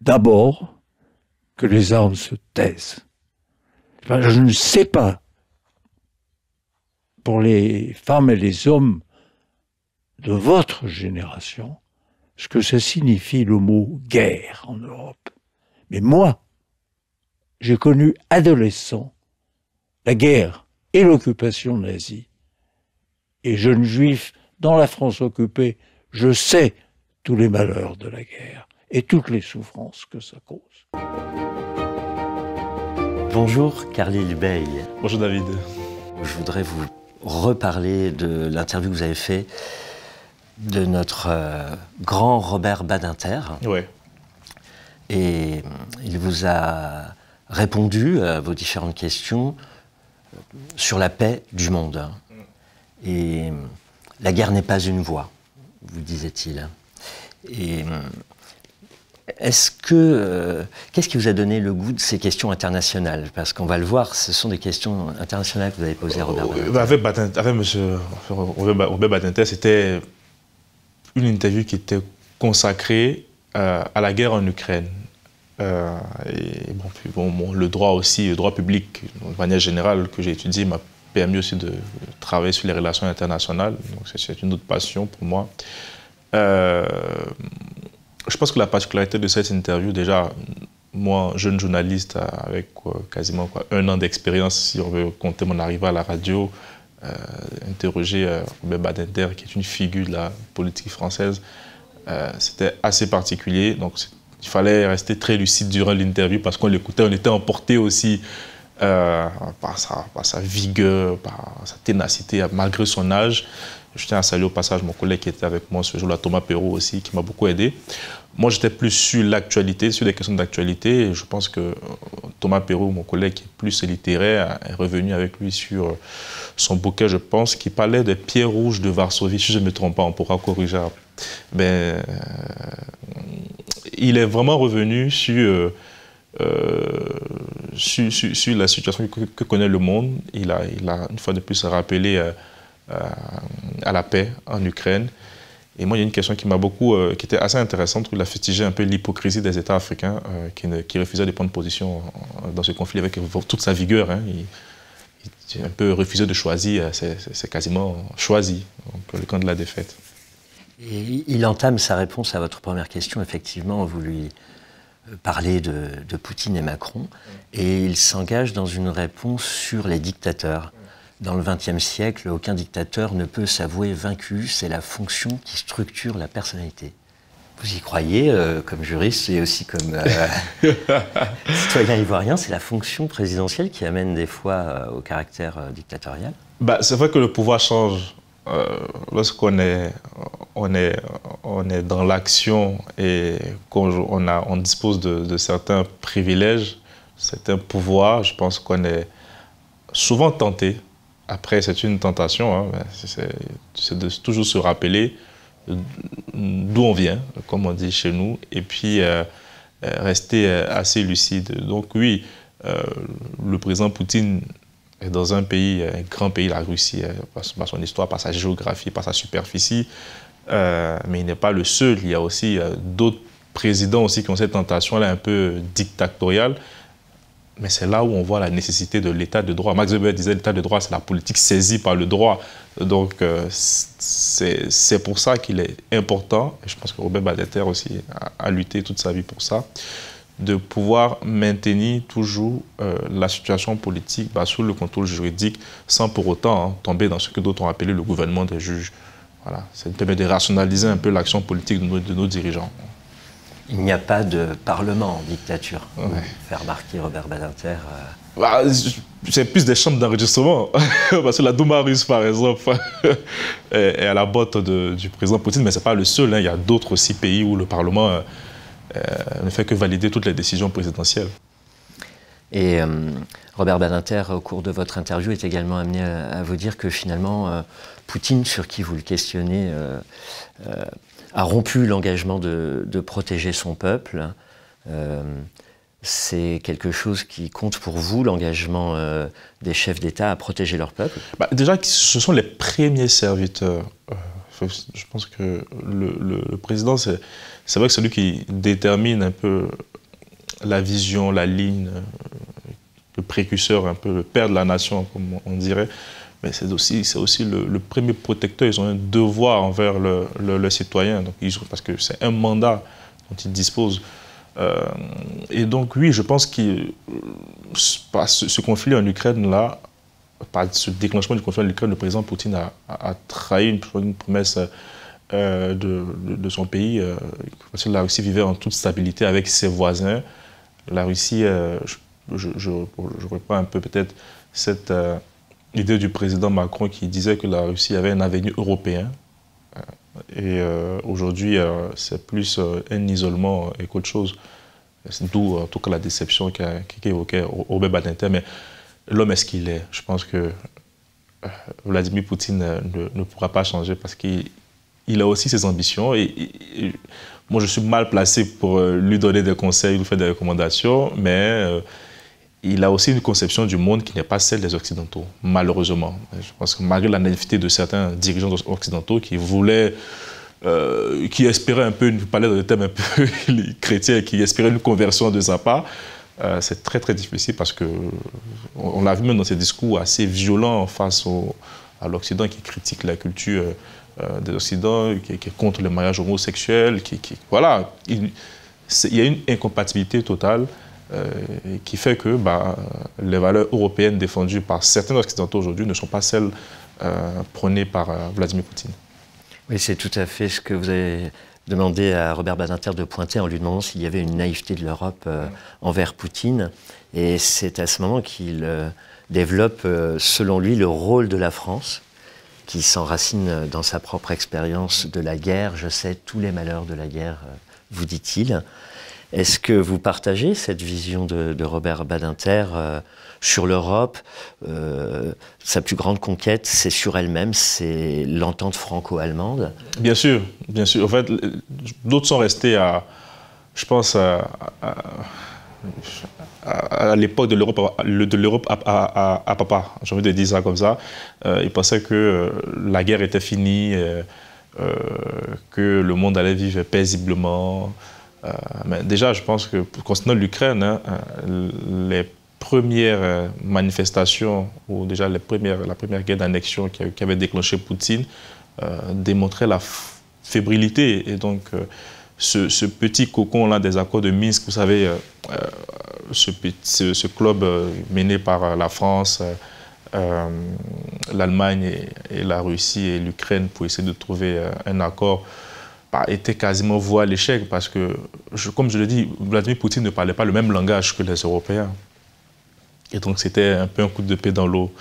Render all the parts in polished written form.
d'abord que les armes se taisent. Enfin, je ne sais pas, pour les femmes et les hommes de votre génération, ce que ça signifie le mot guerre en Europe. Mais moi, j'ai connu adolescent la guerre et l'occupation nazie. Et jeune juif dans la France occupée, je sais tous les malheurs de la guerre et toutes les souffrances que ça cause. Bonjour Carly Lubeil. Bonjour David. Je voudrais vous reparler de l'interview que vous avez faite de notre grand Robert Badinter. Ouais. Et il vous a répondu à vos différentes questions sur la paix du monde. Et la guerre n'est pas une voie, vous disait-il. Et qu'est-ce qui vous a donné le goût de ces questions internationales? Parce qu'on va le voir, ce sont des questions internationales que vous avez posées à Robert Badinter. Avec M. Robert Badinter, c'était une interview qui était consacrée à la guerre en Ukraine. Le droit aussi, le droit public, de manière générale, que j'ai étudié, m'a permis aussi de travailler sur les relations internationales. Donc c'est une autre passion pour moi. Je pense que la particularité de cette interview, déjà, moi, jeune journaliste avec quasiment 1 an d'expérience, si on veut compter mon arrivée à la radio, interroger Robert Badinter, qui est une figure de la politique française, c'était assez particulier. Donc il fallait rester très lucide durant l'interview parce qu'on l'écoutait, on était emporté aussi par sa vigueur, par sa ténacité, malgré son âge. Je tiens à saluer au passage mon collègue qui était avec moi ce jour-là, Thomas Perrault aussi, qui m'a beaucoup aidé. Moi, j'étais plus sur l'actualité, sur des questions d'actualité. Et je pense que Thomas Perrault, mon collègue qui est plus littéraire, est revenu avec lui sur son bouquin, je pense, qui parlait des pierres rouges de Varsovie. Si je ne me trompe pas, on pourra corriger. Il est vraiment revenu sur la situation que connaît le monde. Il a une fois de plus rappelé à la paix en Ukraine. Et moi, il y a une question qui m'a beaucoup, qui était assez intéressante, où il a fustigé un peu l'hypocrisie des États africains qui refusaient de prendre position dans ce conflit avec toute sa vigueur. Hein. Il a un peu refusé de choisir, c'est quasiment choisi, donc, le camp de la défaite. Et il entame sa réponse à votre première question, effectivement, vous lui parlez de Poutine et Macron, et il s'engage dans une réponse sur les dictateurs. Dans le XXe siècle, aucun dictateur ne peut s'avouer vaincu, c'est la fonction qui structure la personnalité. Vous y croyez, comme juriste et aussi comme citoyen ivoirien, c'est la fonction présidentielle qui amène des fois au caractère dictatorial? C'est vrai que le pouvoir change. Lorsqu'on est dans l'action et qu'on dispose de certains privilèges, certains pouvoirs, je pense qu'on est souvent tenté. Après, c'est une tentation, hein, c'est de toujours se rappeler d'où on vient, comme on dit chez nous, et puis rester assez lucide. Donc oui, le président Poutine est dans un pays, un grand pays, la Russie, par son histoire, par sa géographie, par sa superficie, mais il n'est pas le seul. Il y a aussi d'autres présidents aussi qui ont cette tentation-là un peu dictatoriale. Mais c'est là où on voit la nécessité de l'état de droit. Max Weber disait l'état de droit, c'est la politique saisie par le droit. Donc c'est pour ça qu'il est important, et je pense que Robert Badinter aussi a lutté toute sa vie pour ça, de pouvoir maintenir toujours la situation politique sous le contrôle juridique, sans pour autant tomber dans ce que d'autres ont appelé le gouvernement des juges. Voilà, ça permet de rationaliser un peu l'action politique de nos dirigeants. Il n'y a pas de parlement en dictature, fait remarquer Robert Badinter. C'est plus des chambres d'enregistrement. Parce que la Douma russe, par exemple, est à la botte du président Poutine, mais ce n'est pas le seul. Hein. Il y a d'autres aussi pays où le Parlement ne fait que valider toutes les décisions présidentielles. Et Robert Badinter, au cours de votre interview, est également amené à vous dire que finalement, Poutine, sur qui vous le questionnez, a rompu l'engagement de protéger son peuple. C'est quelque chose qui compte pour vous, l'engagement des chefs d'État à protéger leur peuple? Déjà, ce sont les premiers serviteurs. Je pense que le président, c'est vrai que c'est lui qui détermine un peu la vision, la ligne, le précurseur, un peu le père de la nation, comme on dirait. Mais c'est aussi le premier protecteur. Ils ont un devoir envers leurs citoyens, donc parce que c'est un mandat dont ils disposent. Et donc, oui, je pense que ce conflit en Ukraine-là, par ce déclenchement du conflit en Ukraine, le président Poutine a trahi une promesse de son pays. Parce que la Russie vivait en toute stabilité avec ses voisins. La Russie, je reprends un peu peut-être cette idée du président Macron qui disait que la Russie avait un avenir européen. Et aujourd'hui, c'est plus un isolement qu'autre chose. D'où, en tout cas, la déception qu'évoquait Robert Badinter. Mais l'homme est ce qu'il est. Je pense que Vladimir Poutine ne pourra pas changer parce qu'il a aussi ses ambitions. Et moi, je suis mal placé pour lui donner des conseils, lui faire des recommandations, mais il a aussi une conception du monde qui n'est pas celle des Occidentaux, malheureusement. Je pense que malgré la naïveté de certains dirigeants occidentaux qui voulaient, qui espéraient un peu, je parlais dans des thèmes un peu chrétiens, qui espéraient une conversion de sa part, c'est très très difficile parce qu'on l'a vu même dans ses discours assez violents face à l'Occident qui critique la culture des Occidents, qui est contre le mariage homosexuel, voilà, il y a une incompatibilité totale qui fait que les valeurs européennes défendues par certains Occidentaux aujourd'hui ne sont pas celles prônées par Vladimir Poutine. Oui, c'est tout à fait ce que vous avez demandé à Robert Badinter de pointer en lui demandant s'il y avait une naïveté de l'Europe envers Poutine. Et c'est à ce moment qu'il développe, selon lui, le rôle de la France, qui s'enracine dans sa propre expérience de la guerre. Je sais tous les malheurs de la guerre, vous dit-il. Est-ce que vous partagez cette vision de Robert Badinter sur l'Europe? Sa plus grande conquête, c'est sur elle-même, c'est l'entente franco-allemande. Bien sûr, bien sûr. En fait, d'autres sont restés je pense, à l'époque de l'Europe à papa. J'ai envie de dire ça comme ça. Ils pensaient que la guerre était finie, que le monde allait vivre paisiblement. Mais déjà, je pense que concernant l'Ukraine, les premières manifestations, ou déjà la première guerre d'annexion qui avait déclenché Poutine, démontrait la fébrilité. Et donc, ce petit cocon-là des accords de Minsk, vous savez, ce club mené par la France, l'Allemagne et la Russie et l'Ukraine pour essayer de trouver un accord, était quasiment voué à l'échec parce que, comme je l'ai dit, Vladimir Poutine ne parlait pas le même langage que les Européens. Et donc c'était un peu un coup de pied dans l'eau.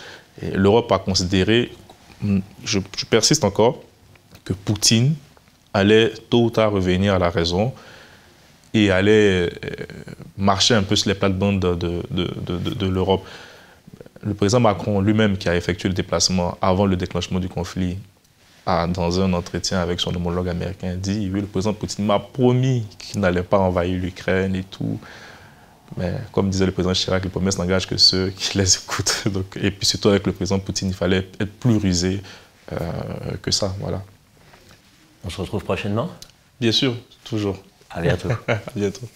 L'Europe a considéré, je persiste encore, que Poutine allait tôt ou tard revenir à la raison et allait marcher un peu sur les plates-bandes de l'Europe. Le président Macron lui-même, qui a effectué le déplacement avant le déclenchement du conflit, dans un entretien avec son homologue américain, dit « Oui, le président Poutine m'a promis qu'il n'allait pas envahir l'Ukraine et tout. » Mais comme disait le président Chirac, les promesses n'engagent que ceux qui les écoutent. Donc, et puis surtout avec le président Poutine, il fallait être plus rusé que ça. Voilà. On se retrouve prochainement? Bien sûr, toujours. À bientôt. À bientôt.